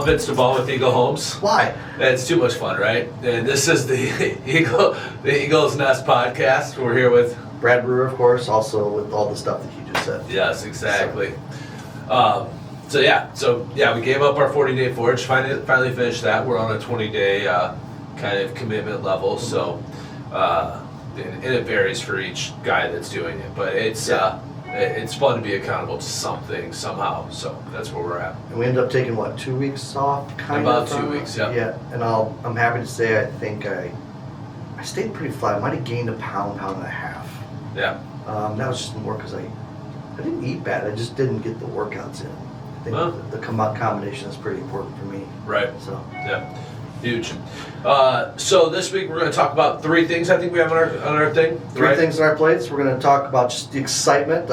Vincent Devall with Eagle Homes. Why? It's too much fun, right? And this is the Eagle's Nest podcast. We're here with Brad Brewer, of course, also with all the stuff that he just said. Yes, exactly. So we gave up our 40-day forage. Finally finished that. We're on a 20-day kind of commitment level. So, and it varies for each guy that's doing it, but it's fun to be accountable to something somehow. So that's where we're at. And we ended up taking 2 weeks off, About 2 weeks, yeah. Yeah, and I'm happy to say I think I stayed pretty flat. I might have gained a pound and a half. Yeah. That was just more because I didn't eat bad. I just didn't get the workouts in. I think the combination is pretty important for me. Right. So yeah, huge. So this week we're going to talk about 3 things. I think we have on our thing. Three things on our plates. We're going to talk about just the excitement.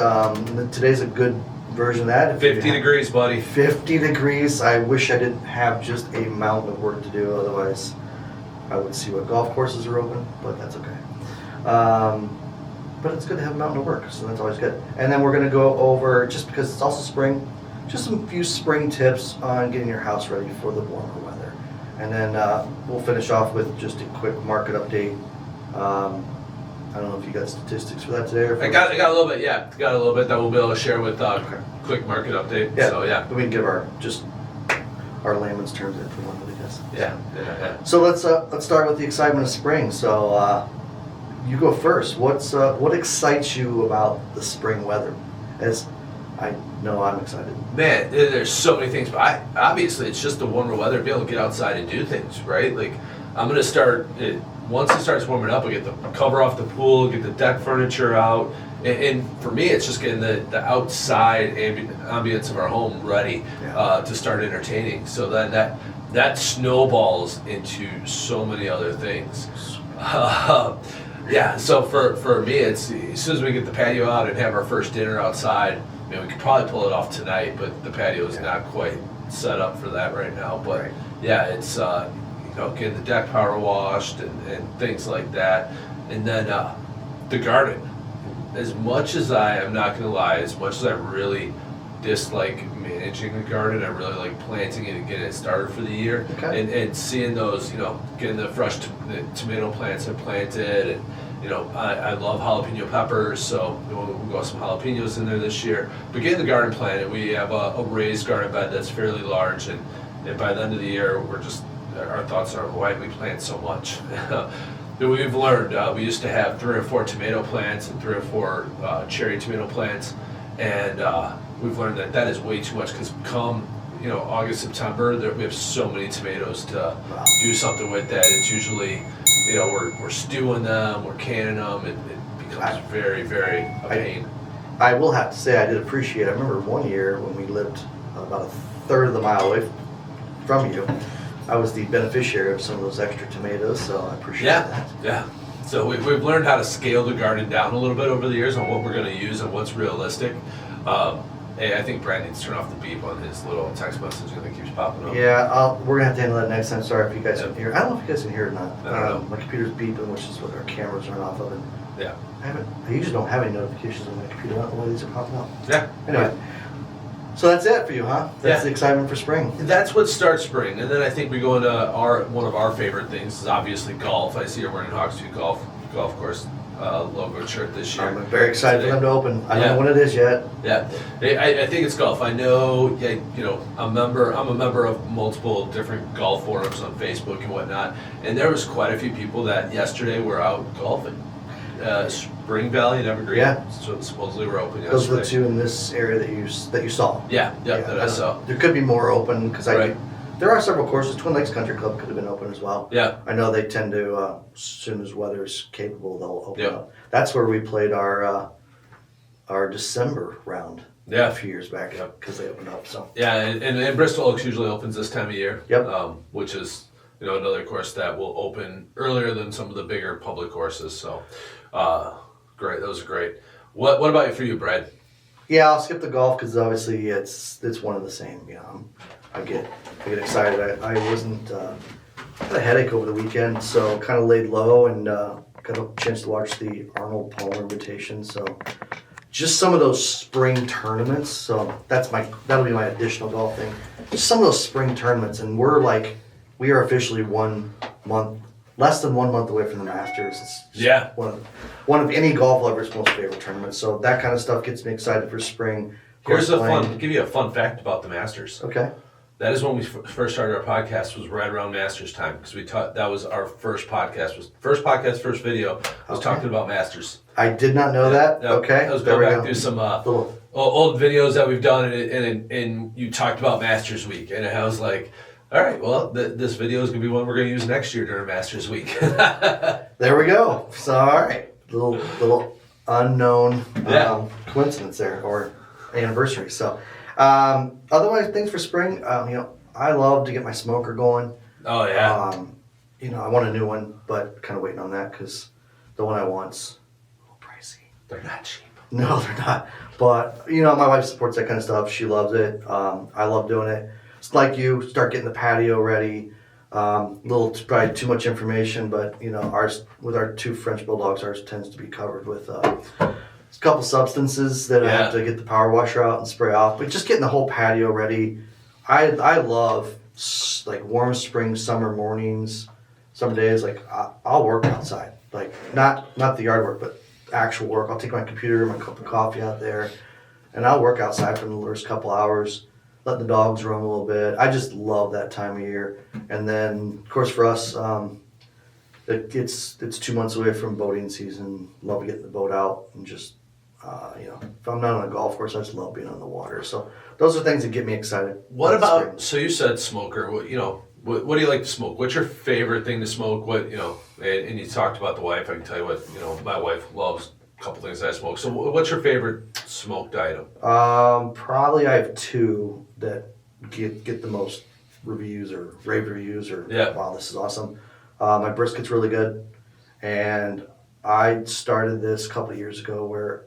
Today's a good version of that. 50 degrees, buddy. 50 degrees. I wish I didn't have just a mountain of work to do. Otherwise, I would see what golf courses are open, but that's okay. But it's good to have a mountain of work, so that's always good. And then we're going to go over, just because it's also spring, just some few spring tips on getting your house ready for the warmer weather. And then we'll finish off with just a quick market update. I don't know if you got statistics for that today. Or I got a little bit, yeah. Got a little bit that we'll be able to share with quick market update. Yeah. So yeah. We can give our layman's terms in for one, I guess. Yeah. So let's start with the excitement of spring. So you go first. What excites you about the spring weather? As I know I'm excited. Man, there's so many things, but obviously it's just the warmer weather to be able to get outside and do things, right? Like I'm gonna start once it starts warming up, I get the cover off the pool, get the deck furniture out, and for me it's just getting the outside ambience of our home ready to start entertaining. So then that snowballs into so many other things. Yeah, so for me, it's as soon as we get the patio out and have our first dinner outside, we could probably pull it off tonight, but the patio is not quite set up for that right now. But yeah, it's getting the deck power washed and things like that. And then the garden. As much as I'm not going to lie, as much as I really dislike managing the garden, I really like planting it and getting it started for the year. Okay. And seeing those, getting the fresh tomato plants I planted, and I love jalapeno peppers, so we'll go with some jalapenos in there this year. But getting the garden planted, we have a raised garden bed that's fairly large, and by the end of the year, our thoughts are, why did we plant so much? We've learned, we used to have 3 or 4 tomato plants and 3 or 4 cherry tomato plants, and we've learned that is way too much, because come August, September, we have so many tomatoes to do something with that. It's usually we're stewing them, we're canning them. It becomes very, very a pain. I will have to say I did appreciate. I remember one year when we lived about a third of the mile away from you, I was the beneficiary of some of those extra tomatoes, so I appreciate that. Yeah. So we've learned how to scale the garden down a little bit over the years on what we're going to use and what's realistic. Hey, I think Brad needs to turn off the beep on his little text message that keeps popping up. Yeah, we're going to have to handle that next time. Sorry if you guys can hear. I don't know if you guys can hear it or not. I don't know. My computer's beeping, which is what our cameras aren't off of it. Yeah. I usually don't have any notifications on my computer. I don't know why these are popping up. Yeah. Anyway. So that's it for you, huh? That's the excitement for spring. That's what starts spring. And then I think we go into one of our favorite things is obviously golf. I see you're wearing Hawksview golf course logo shirt this year. I'm very excited for them to open. I don't know when it is yet. Yeah, I think it's golf. I know, I'm a member of multiple different golf forums on Facebook and whatnot, and there was quite a few people that yesterday were out golfing. Spring Valley and Evergreen. Yeah. So supposedly we're open yesterday. Those were the 2 in this area that you saw. Yeah, that I saw. There could be more open because there are several courses. Twin Lakes Country Club could have been open as well. Yeah. I know they tend to, as soon as weather's capable, they'll open up. That's where we played our December round. Yeah. A few years back because they opened up. So. Yeah, and Bristol Oaks usually opens this time of year. Yep. Which is another course that will open earlier than some of the bigger public courses. So, great. Those are great. What about for you, Brad? Yeah, I'll skip the golf because obviously it's one and the same. I get excited. I wasn't had a headache over the weekend, so kind of laid low and got a chance to watch the Arnold Palmer Invitation. So just some of those spring tournaments. So that'll be my additional golf thing. Just some of those spring tournaments, and we are officially less than 1 month away from the Masters. It's one of any golf lover's most favorite tournaments. So that kind of stuff gets me excited for spring. Give you a fun fact about the Masters. Okay. That is when we first started our podcast, was right around Masters time, because that was our first podcast, first video was talking about Masters. I did not know that. Okay. I was going back through some old videos that we've done, and you talked about Masters Week, and I was like, all right, well, this video is going to be one we're going to use next year during Masters Week. There we go. So, all right, little unknown coincidence there, or anniversary. So, otherwise, things for spring. I love to get my smoker going. Oh yeah. I want a new one, but kind of waiting on that because the one I want's a little pricey. They're not cheap. No, they're not. But my wife supports that kind of stuff. She loves it. I love doing it. It's like you start getting the patio ready. Probably too much information, but ours, with our 2 French bulldogs, ours tends to be covered with a couple substances that I have to get the power washer out and spray off. But just getting the whole patio ready. I love like warm spring, summer mornings, some days. Like I'll work outside, like not the yard work, but actual work. I'll take my computer, my cup of coffee out there, and I'll work outside for the first couple hours. Let the dogs roam a little bit. I just love that time of year. And then, of course, for us, it's 2 months away from boating season. Love to get the boat out and just, if I'm not on a golf course, I just love being on the water. So those are things that get me excited. What about, so you said smoker, what do you like to smoke? What's your favorite thing to smoke? And you talked about the wife. I can tell you what, my wife loves a couple things I smoke. So what's your favorite smoked item? Probably I have 2 that get the most reviews or rave reviews or wow, this is awesome. My brisket's really good, and I started this a couple of years ago where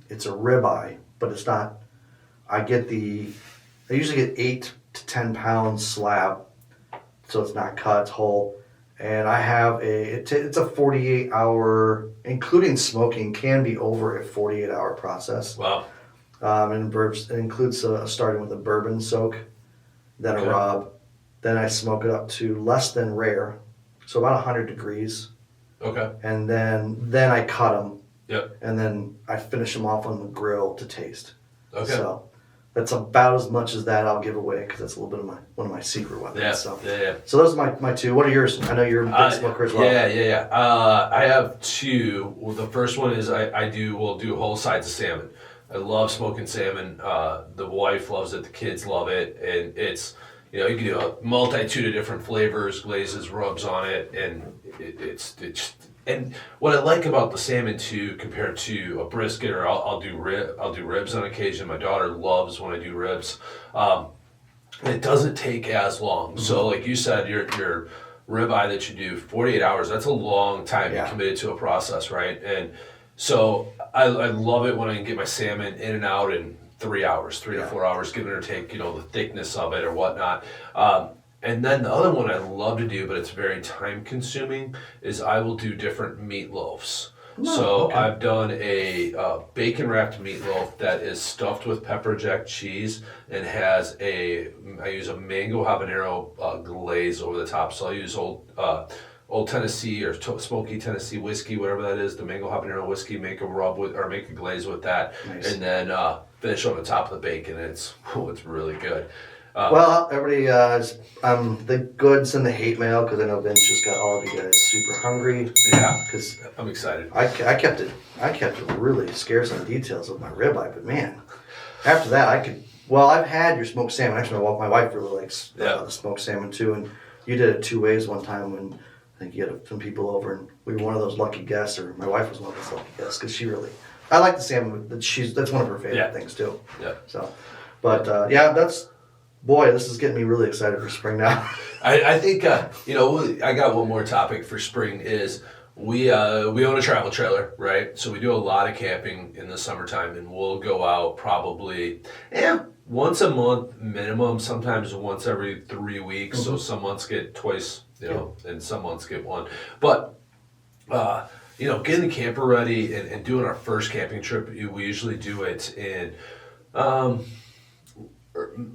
it's a ribeye, but it's not. I usually get 8 to 10 pound slab, so it's not cut, it's whole. And I have it's a 48-hour, including smoking, can be over a 48-hour process. Wow. And it includes starting with a bourbon soak, then a rub, then I smoke it up to less than rare, so about 100 degrees. Okay. And then I cut them. Yep. And then I finish them off on the grill to taste. Okay. So that's about as much as that I'll give away because that's a little bit of one of my secret weapons. Yeah. So. Yeah. So those are my 2. What are yours? I know you're a big smoker as well. Yeah. I have 2. Well, the first one is we'll do whole sides of salmon. I love smoking salmon. The wife loves it. The kids love it. And it's, you can do a multitude of different flavors, glazes, rubs on it. And and what I like about the salmon too, compared to a brisket, or I'll do ribs on occasion. My daughter loves when I do ribs. It doesn't take as long. Mm-hmm. So like you said, your ribeye that you do 48 hours, that's a long time. You're committed to a process, right? And so I love it when I can get my salmon in and out in 3 hours, 3 to 4 hours, give it or take, the thickness of it or whatnot. And then the other one I love to do, but it's very time consuming, is I will do different meatloafs. I've done a bacon wrapped meatloaf that is stuffed with pepper jack cheese and I use a mango habanero glaze over the top. So I use Old Tennessee or smoky Tennessee whiskey, whatever that is, the mango habanero whiskey, make a rub with, or make a glaze with that. Nice. And then finish on the top of the bacon. It's really good. Well, everybody, the goods and the hate mail, because I know Vince just got all of you guys super hungry. Yeah, because I'm excited. I kept it really scarce on the details of my ribeye, but man, after that I've had your smoked salmon. Actually, my wife really likes the smoked salmon too, and you did it 2 ways one time when I think you had some people over, and we were one of those lucky guests, or my wife was one of those lucky guests, because I like the salmon, that's one of her favorite things too. Yeah. So, but boy, this is getting me really excited for spring now. I think, I got one more topic for spring is we own a travel trailer, right? So we do a lot of camping in the summertime, and we'll go out probably once a month minimum, sometimes once every 3 weeks. Mm-hmm. So some months get twice, and some months get one. But, getting the camper ready and doing our first camping trip. We usually do it in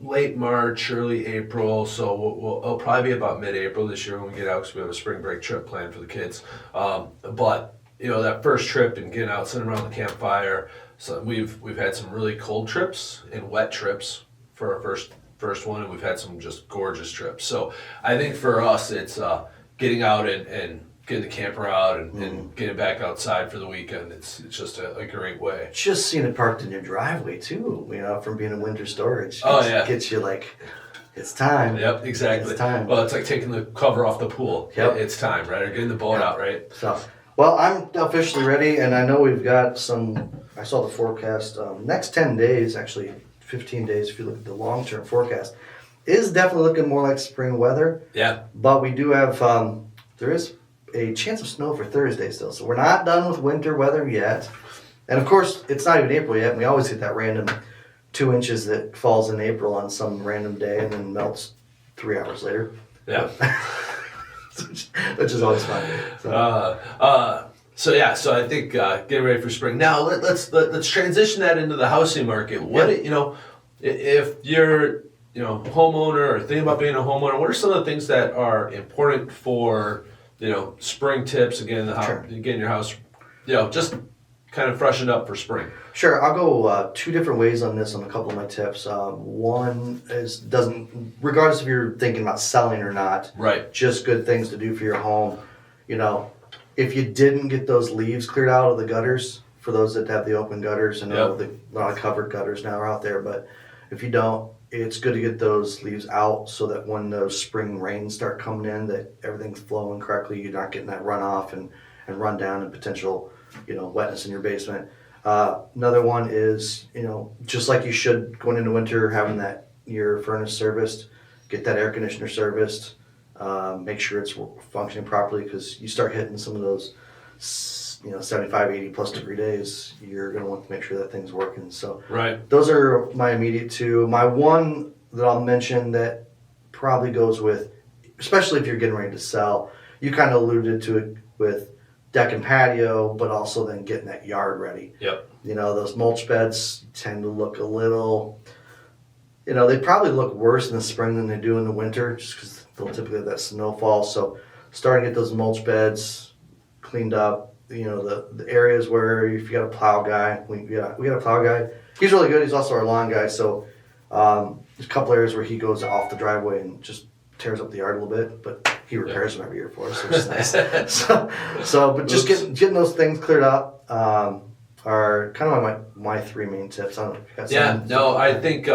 late March, early April. So it'll probably be about mid-April this year when we get out, because we have a spring break trip planned for the kids. But that first trip and getting out, sitting around the campfire. So we've had some really cold trips and wet trips for our first one, and we've had some just gorgeous trips. So I think for us, it's getting out and getting the camper out and getting back outside for the weekend. It's just a great way. Just seeing it parked in your driveway too, from being in winter storage. Gets you like, it's time. Yep, exactly. It's time. Well, it's like taking the cover off the pool. Yep. It's time, right? Or getting the boat out, right? So, well, I'm officially ready, and I know we've got I saw the forecast, next 10 days, actually 15 days, if you look at the long-term forecast, is definitely looking more like spring weather. Yeah. But we do have, there is a chance of snow for Thursday still. So we're not done with winter weather yet. And of course, it's not even April yet. And we always get that random 2 inches that falls in April on some random day and then melts 3 hours later. Yeah. Which is always fun. So I think getting ready for spring. Now let's transition that into the housing market. What if you're homeowner or thinking about being a homeowner, what are some of the things that are important for spring tips? Again, getting your house, just kind of freshened up for spring. Sure, I'll go 2 different ways on this on a couple of my tips. One is regardless if you're thinking about selling or not, right? Just good things to do for your home. If you didn't get those leaves cleared out of the gutters, for those that have the open gutters, and a lot of covered gutters now are out there, but if you don't, it's good to get those leaves out so that when those spring rains start coming in, that everything's flowing correctly. You're not getting that runoff and run down and potential, wetness in your basement. Another one is, just like you should going into winter, having your furnace serviced, get that air conditioner serviced, make sure it's functioning properly, because you start hitting some of those 75, 80 plus degree days, you're going to want to make sure that thing's working. So those are my immediate 2. My one that I'll mention that probably goes with, especially if you're getting ready to sell, you kind of alluded to it with deck and patio, but also then getting that yard ready. Yep. Those mulch beds tend to look a little, they probably look worse in the spring than they do in the winter, just because they'll typically have that snowfall. So starting to get those mulch beds cleaned up. The areas where if you got a plow guy, we got a plow guy. He's really good. He's also our lawn guy. So there's a couple areas where he goes off the driveway and just tears up the yard a little bit, but he repairs them every year for us, which is nice. But just getting those things cleared up are kind of my 3 main tips. I don't know if you got something. I think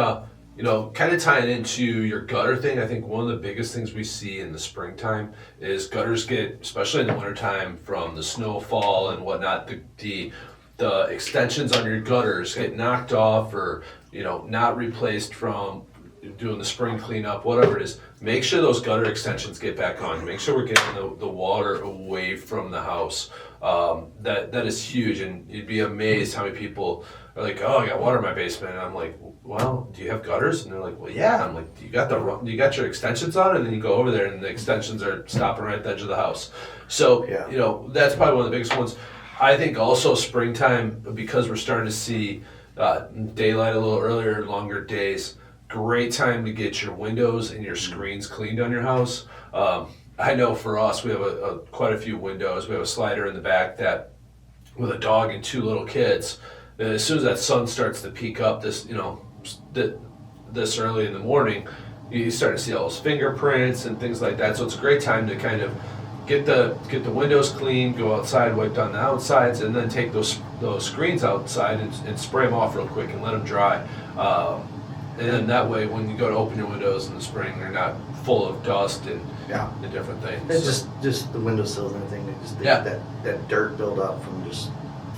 kind of tying into your gutter thing, I think one of the biggest things we see in the springtime is gutters get, especially in the wintertime, from the snowfall and whatnot, the extensions on your gutters get knocked off or, not replaced from doing the spring cleanup, whatever it is. Make sure those gutter extensions get back on. Make sure we're getting the water away from the house. That is huge, and you'd be amazed how many people are like, "Oh, I got water in my basement," and I'm like, "Well, do you have gutters?" And they're like, "Well, yeah." I'm like, "You got your extensions on?" And then you go over there, and the extensions are stopping right at the edge of the house. So, that's probably one of the biggest ones. I think also springtime, because we're starting to see daylight a little earlier, longer days. Great time to get your windows and your screens cleaned on your house. I know for us, we have quite a few windows. We have a slider in the back that, with a dog and 2 little kids, as soon as that sun starts to peak up this early in the morning, you start to see all those fingerprints and things like that. So it's a great time to kind of get the windows clean, go outside, wipe down the outsides, and then take those screens outside and spray them off real quick and let them dry. And then that way, when you go to open your windows in the spring, they're not full of dust and different things. It's just the windowsills and everything. They get that dirt build up from just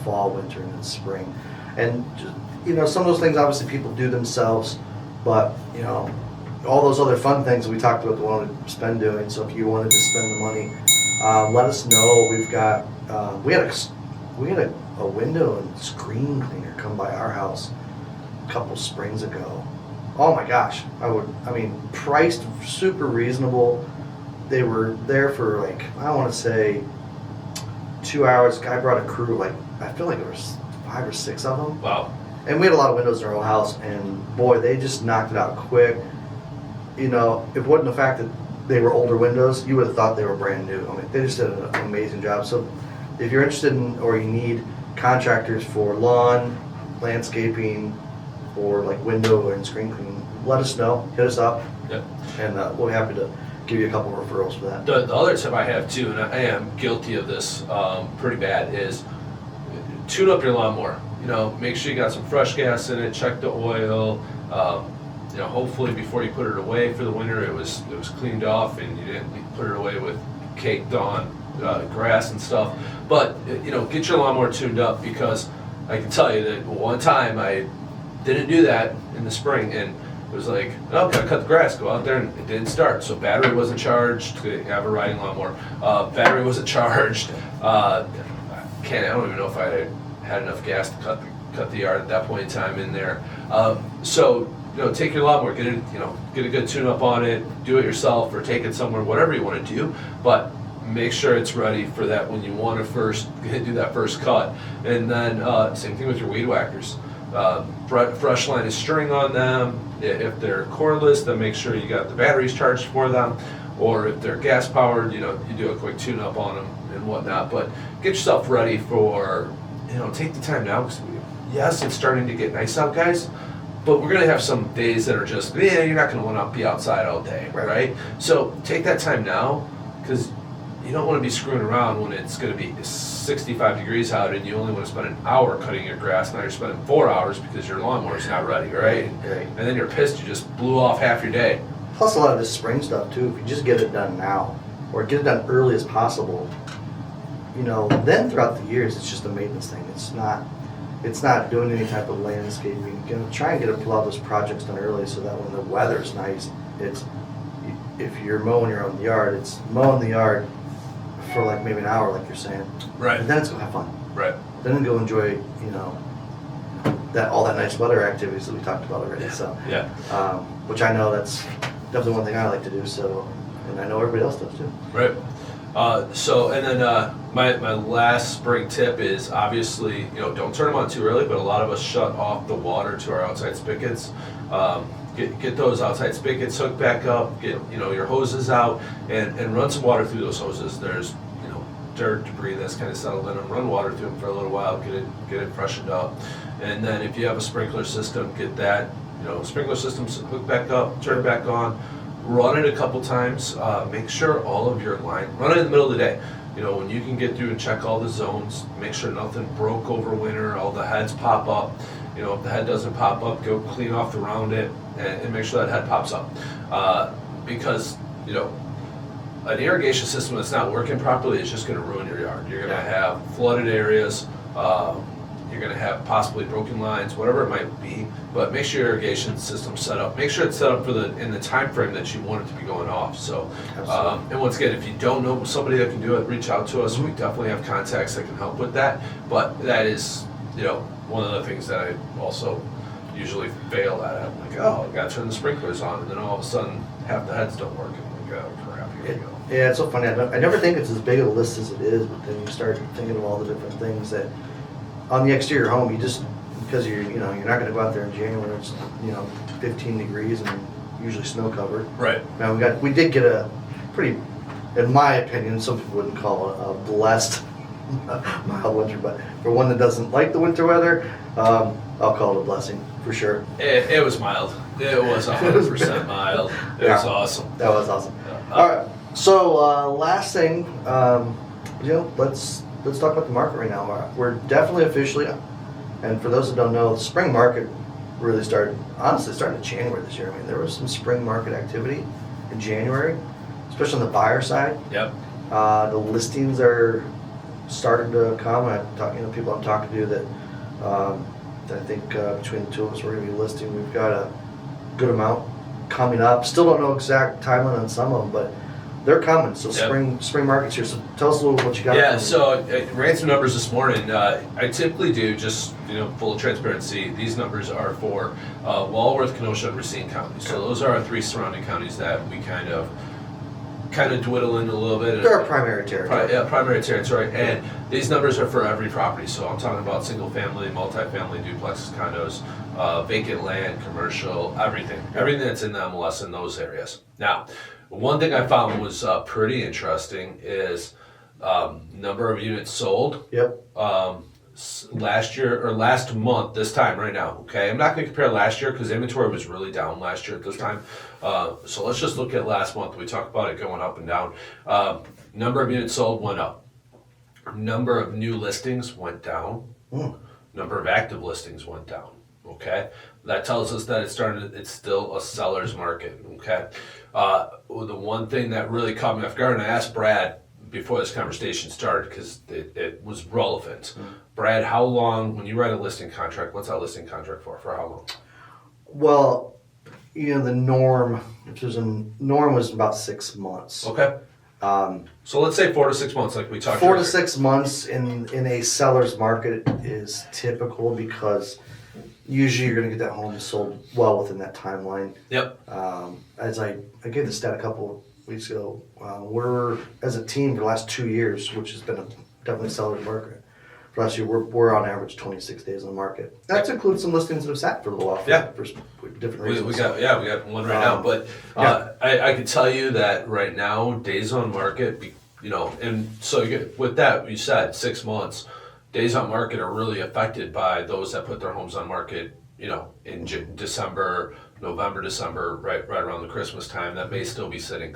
fall, winter, and then spring. And just, some of those things obviously people do themselves, but all those other fun things we talked about, the one to spend doing. So if you wanted to spend the money, let us know. We've got we had a window and screen cleaner come by our house a couple springs ago. Oh my gosh, priced super reasonable. They were there for I want to say 2 hours. Guy brought a crew, like, I feel like there was 5 or 6 of them. Wow. And we had a lot of windows in our old house, and boy, they just knocked it out quick. You know, if it wasn't the fact that they were older windows, you would have thought they were brand new. I mean, they just did an amazing job. So if you're interested in, or you need contractors for lawn, landscaping, or like window and screen cleaning, let us know, hit us up, Yep. and we'll be happy to give you a couple of referrals for that. The other tip I have too, and I am guilty of this pretty bad, is tune up your lawnmower. You know, make sure you got some fresh gas in it, check the oil. You know, hopefully before you put it away for the winter, it was cleaned off and you didn't put it away with caked on grass and stuff. But you know, get your lawnmower tuned up, because I can tell you that one time I didn't do that in the spring, and it was like, oh, gotta cut the grass, go out there, and it didn't start. So battery wasn't charged. I have a riding lawnmower. Battery wasn't charged. I don't even know if I had enough gas to cut the yard at that point in time in there. So you know, take your lawnmower, get a good tune up on it, do it yourself, or take it somewhere, whatever you want to do. But make sure it's ready for that when you want to first do that first cut. And then same thing with your weed whackers. Fresh line of string on them. If they're cordless, then make sure you got the batteries charged for them. Or if they're gas powered, you know, you do a quick tune up on them and whatnot. But get yourself ready for, you know, take the time now. Because yes, it's starting to get nice out, guys. But we're gonna have some days that are just, you're not gonna want to be outside all day, right? So take that time now, because you don't want to be screwing around when it's going to be 65 degrees out and you only want to spend an hour cutting your grass. Now you're spending 4 hours because your lawnmower's not ready, right? Right. And then you're pissed you just blew off half your day. Plus a lot of this spring stuff too, if you just get it done now, or get it done early as possible, you know, then throughout the years it's just a maintenance thing. It's not doing any type of landscaping. You know, try and get a lot of those projects done early so that when the weather's nice, if you're mowing your own yard, it's mowing the yard for like maybe an hour, like you're saying. Right. And then it's gonna have fun. Right. Then go enjoy, you know, all that nice weather activities that we talked about already. So Yeah. which I know that's definitely one thing I like to do. So, and I know everybody else does too. Right. And then my last spring tip is obviously, you know, don't turn them on too early, but a lot of us shut off the water to our outside spigots. Get those outside spigots hooked back up, get, you know, your hoses out, and run some water through those hoses. There's, you know, dirt, debris that's kind of settled in them. Run water through them for a little while, get it freshened up. And then if you have a sprinkler system, get that, you know, sprinkler system hooked back up, turn it back on. Run it a couple times. Make sure all of your line, run it in the middle of the day. You know, when you can get through and check all the zones, make sure nothing broke over winter, all the heads pop up. You know, if the head doesn't pop up, go clean off around it and make sure that head pops up. Because, you know, an irrigation system that's not working properly is just going to ruin your yard. You're going to have flooded areas. You're going to have possibly broken lines, whatever it might be. But make sure your irrigation system's set up. Make sure it's set up in the time frame that you want it to be going off. So, and once again, if you don't know somebody that can do it, reach out to us. We definitely have contacts that can help with that. But that is, you know, one of the things that I also usually fail at. I'm like, oh, I got to turn the sprinklers on, and then all of a sudden, half the heads don't work. I'm like, oh crap, here we go. Yeah, it's so funny. I never think it's as big of a list as it is, but then you start thinking of all the different things that on the exterior home, you just, because you're not going to go out there in January, it's 15 degrees and usually snow covered. Right. Now we did get a pretty, in my opinion, some people wouldn't call it a blessed mild winter, but for one that doesn't like the winter weather, I'll call it a blessing for sure. It was mild. It was 100% mild. It was awesome. That was awesome. All right. So last thing, let's talk about the market right now. We're definitely officially, and for those that don't know, the spring market really started in January this year. I mean, there was some spring market activity in January, especially on the buyer side. Yep. The listings are starting to come. People I'm talking to that I think between the two of us, we're going to be listing. We've got a good amount coming up. Still don't know exact timeline on some of them, but they're coming. So Yep. spring market's here. So tell us a little what you got. Yeah, so I ran some numbers this morning. I typically do, just full of transparency, these numbers are for Walworth, Kenosha, and Racine counties. So those are our three surrounding counties that we kind of kind of dwindling a little bit. They're our primary territory. Yeah, primary territory. And these numbers are for every property. So I'm talking about single family, multifamily, duplexes, condos, vacant land, commercial, everything. Everything that's in the MLS in those areas. Now, one thing I found was pretty interesting is number of units sold. Yep. Last year or last month, this time right now. Okay, I'm not going to compare last year because inventory was really down last year at this time. So let's just look at last month. We talked about it going up and down. Number of units sold went up. Number of new listings went down. Number of active listings went down. Okay, that tells us that it's still a seller's market. Okay, the one thing that really caught me off guard, and I asked Brad before this conversation started because it was relevant. Brad, how long, when you write a listing contract, what's that listing contract for? For how long? Well, the norm, norm was about 6 months. Okay. So let's say 4 to 6 months, like we talked about. 4 to 6 months in a seller's market is typical because usually you're going to get that home sold well within that timeline. Yep. As I gave the stat a couple weeks ago, we're, as a team for the last 2 years, which has been definitely seller's market. For last year, we're on average 26 days on the market. That includes some listings that have sat for a little while for different reasons. We got one right now, but I can tell you that right now, days on market, and so with that, you said 6 months, days on market are really affected by those that put their homes on market, in December, November, December, right around the Christmas time, that may still be sitting.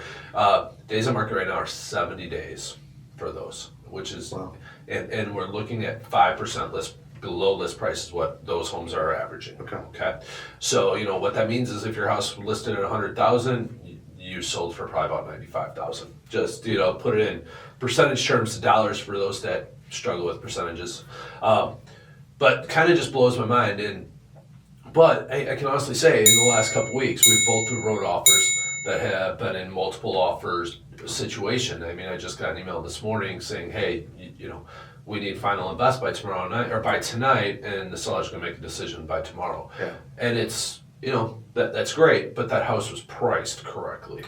Days on market right now are 70 days for those, which is, wow. And we're looking at 5% below list price is what those homes are averaging. Okay. So, what that means is if your house listed at 100,000, you sold for probably about 95,000. Just, put it in percentage terms to dollars for those that struggle with percentages. But kind of just blows my mind. But I can honestly say in the last couple weeks, we've both wrote offers that have been in multiple offers situation. I mean, I just got an email this morning saying, hey, we need final invest by tomorrow night or by tonight, and the seller's going to make a decision by tomorrow. Yeah. And it's, that's great, but that house was priced correctly.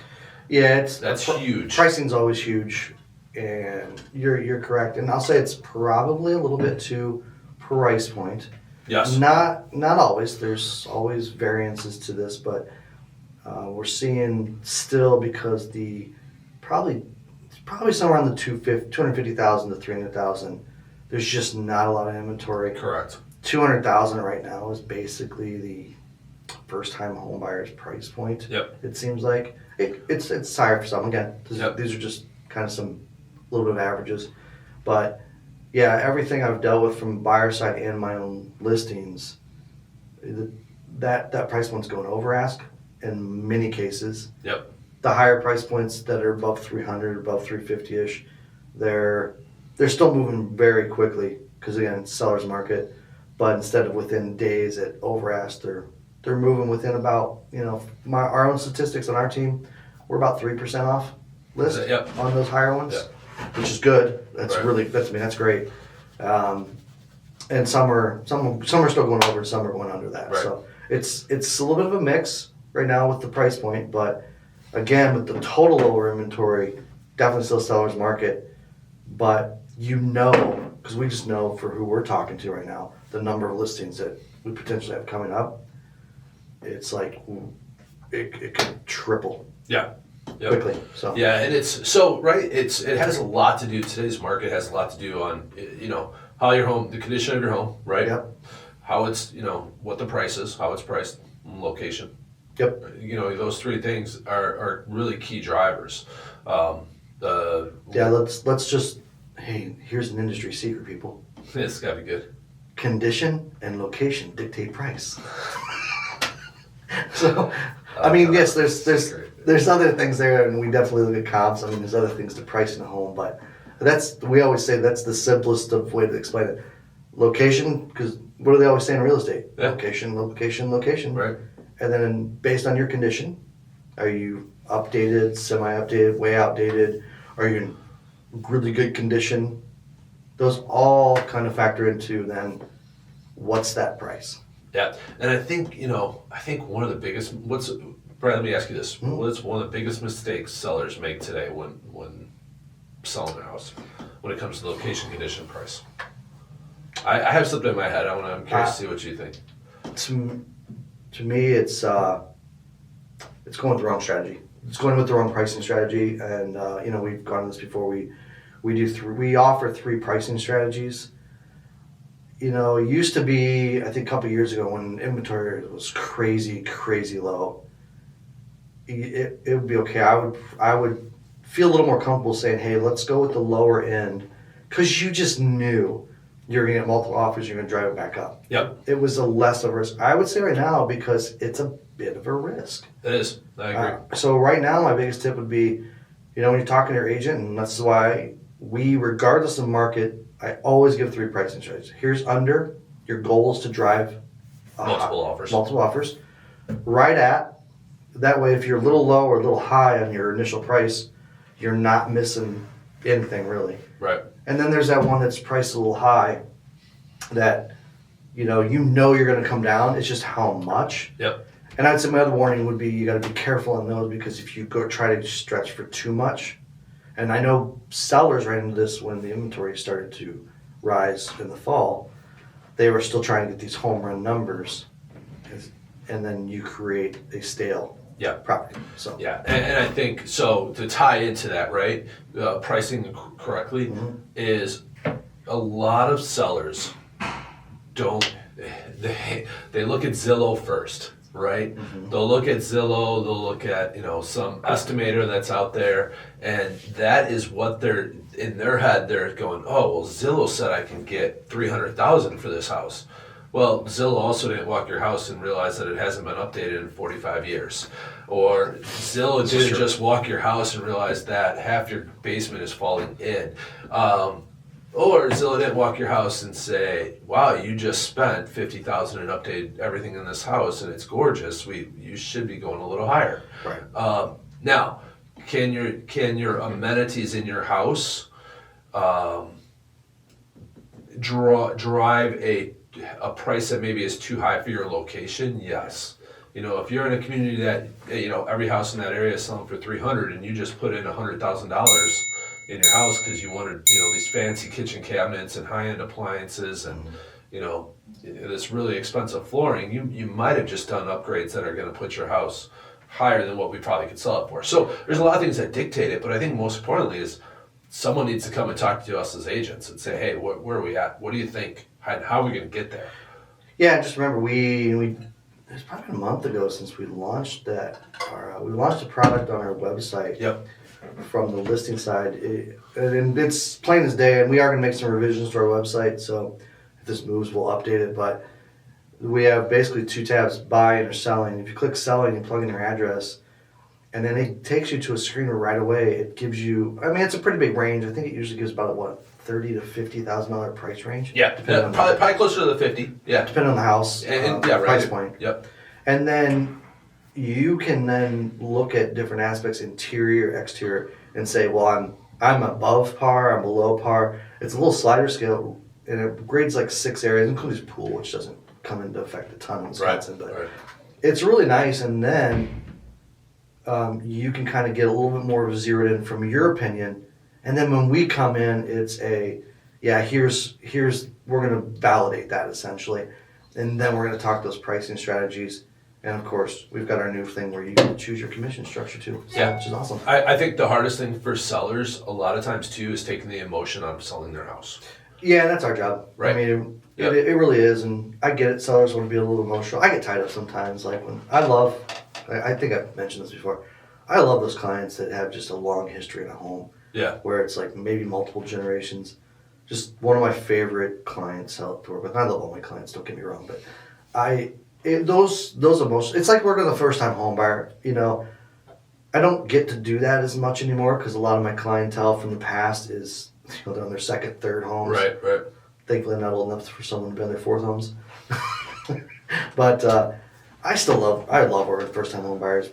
Yeah, that's huge. Pricing's always huge, and you're correct. And I'll say it's probably a little bit too price point. Yes. Not always. There's always variances to this, but we're seeing still because probably somewhere around the 250,000 to 300,000. There's just not a lot of inventory. Correct. 200,000 right now is basically the first-time home buyer's price point. Yep. It seems like it's higher for some. Again, these are just kind of some little bit of averages, but yeah, everything I've dealt with from buyer side and my own listings, that price point's going over ask in many cases. Yep. The higher price points that are above 300, above 350-ish, they're still moving very quickly because again, it's seller's market. But instead of within days at over ask, they're moving within about our own statistics on our team, we're about 3% off list on those higher ones, which is good. That's that's great. And some are still going over, and some are going under that. Right. So it's a little bit of a mix right now with the price point, but again, with the total lower inventory, definitely still seller's market. But because we just know for who we're talking to right now, the number of listings that we potentially have coming up, it's like it could triple. Yeah. Yep. Quickly. So yeah, and it has a lot to do. Today's market has a lot to do on how your home, the condition of your home, right? Yep. How it's what the price is, how it's priced, location. Yep. Those three things are really key drivers. Let's just here's an industry secret, people. It's gotta be good. Condition and location dictate price. So I mean, yes, there's other things there, and we definitely look at comps. I mean, there's other things to pricing a home, but we always say that's the simplest of way to explain it. Location, because what do they always say in real estate? Yeah. Location, location, location. Right. And then based on your condition, are you updated, semi-updated, way outdated? Are you in really good condition? Those all kind of factor into then what's that price? Yeah, and I think one of the biggest Brad, let me ask you this. Mm-hmm. What's one of the biggest mistakes sellers make today when selling their house when it comes to location, condition, price? I have something in my head. I'm curious to see what you think. To me, it's going with the wrong strategy. It's going with the wrong pricing strategy, and we've gone this before. We offer 3 pricing strategies. It used to be, I think a couple of years ago when inventory was crazy low, it would be okay. I would feel a little more comfortable saying, hey, let's go with the lower end, because you just knew you're going to get multiple offers, you're going to drive it back up. Yep. It was a less of a risk. I would say right now, because it's a bit of a risk. It is. I agree. So right now, my biggest tip would be, when you're talking to your agent, and that's why regardless of market, I always give 3 pricing strategies. Here's under. Your goal is to drive Multiple offers. Multiple offers. Right at. That way, if you're a little low or a little high on your initial price, you're not missing anything really. Right. And then there's that one that's priced a little high that you're going to come down. It's just how much. Yep. And I'd say my other warning would be you got to be careful on those, because if you go try to stretch for too much, and I know sellers ran into this when the inventory started to rise in the fall, they were still trying to get these home run numbers, and then you create a stale property. So yeah, and I think so to tie into that, right? Pricing correctly is a lot of sellers they look at Zillow first, right? Mm-hmm. They'll look at Zillow, they'll look at some estimator that's out there, and that is what they're in their head. They're going, oh well, Zillow said I can get $300,000 for this house. Well, Zillow also didn't walk your house and realize that it hasn't been updated in 45 years. Or Zillow didn't just walk your house and realize that half your basement is falling in. Or Zillow didn't walk your house and say, wow, you just spent $50,000 and updated everything in this house and it's gorgeous. You should be going a little higher. Right. Now, can your amenities in your house drive a price that maybe is too high for your location? Yes. If you're in a community that every house in that area is selling for $300,000 and you just put in $100,000 in your house because you wanted these fancy kitchen cabinets and high-end appliances and this really expensive flooring, you might have just done upgrades that are going to put your house higher than what we probably could sell it for. So there's a lot of things that dictate it, but I think most importantly is someone needs to come and talk to us as agents and say, hey, where are we at? What do you think? How are we going to get there? Yeah, just remember it was probably a month ago since we launched that. We launched a product on our website. Yep. From the listing side, and it's plain as day, and we are going to make some revisions to our website, so if this moves, we'll update it, but we have basically 2 tabs, buying or selling. If you click selling, you plug in your address, and then it takes you to a screen where right away it gives you, it's a pretty big range. I think it usually gives about $30,000 to $50,000 price range. Yeah, probably closer to the 50. Yeah, depending on the house price point. Yep. And then you can then look at different aspects, interior, exterior, and say, well, I'm above par, I'm below par. It's a little slider scale, and it grades like 6 areas, including pool, which doesn't come into effect a ton in Wisconsin, but it's really nice. And then you can kind of get a little bit more zeroed in from your opinion. And then when we come in, it's here's we're going to validate that essentially, and then we're going to talk those pricing strategies. And of course, we've got our new thing where you can choose your commission structure too, which is awesome. I think the hardest thing for sellers a lot of times too is taking the emotion out of selling their house. Yeah, that's our job. Right. It really is, and I get it. Sellers want to be a little emotional. I get tied up sometimes. Like when I think I've mentioned this before. I love those clients that have just a long history in a home. Yeah. Where it's like maybe multiple generations. Just one of my favorite clients to work with. And I love all my clients. Don't get me wrong, but those emotions. It's like working with a first-time home buyer. I don't get to do that as much anymore because a lot of my clientele from the past is they're on their second, third homes. Right. Thankfully, I'm not old enough for someone to be on their fourth homes. But I love working with first-time home buyers.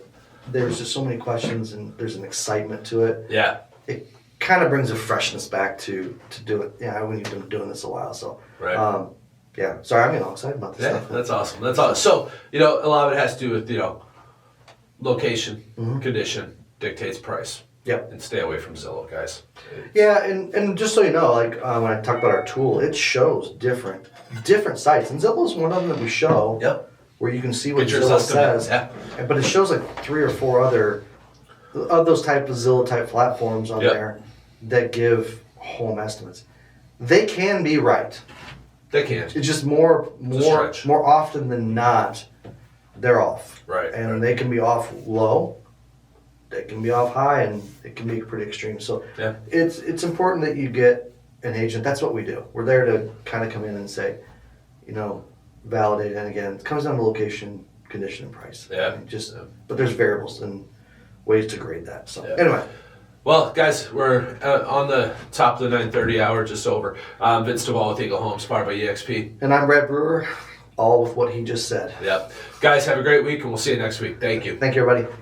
There's just so many questions and there's an excitement to it. Yeah. It kind of brings a freshness back to do it. Yeah, when you've been doing this a while, so. Right. Sorry, I'm all excited about this stuff. That's awesome. So, a lot of it has to do with, location, Mhm. condition dictates price. Yep. And stay away from Zillow, guys. Yeah, and just so you know, like when I talk about our tool, it shows different sites, and Zillow's one of them that we show. Yep. Where you can see what Get your Zillow estimate, says. yeah. But it shows like 3 or 4 other of those type of Zillow type platforms on Yep. there that give home estimates. They can be right. They can. It's just more stretch. often than not, they're off. Right, And right. they can be off low, they can be off high, and it can be pretty extreme. So Yeah. it's important that you get an agent. That's what we do. We're there to kind of come in and say, validate. And again, it comes down to location, condition, and price. Yeah. But there's variables and ways to grade that. So Yeah. anyway, Well, guys, we're on the top of the 9:30 hour, just over. Vince Devall with Eagle Homes, powered by EXP. and I'm Brad Brewer, all with what he just said. Yep. Guys, have a great week, and we'll see you next week. Thank you. Thank you, everybody.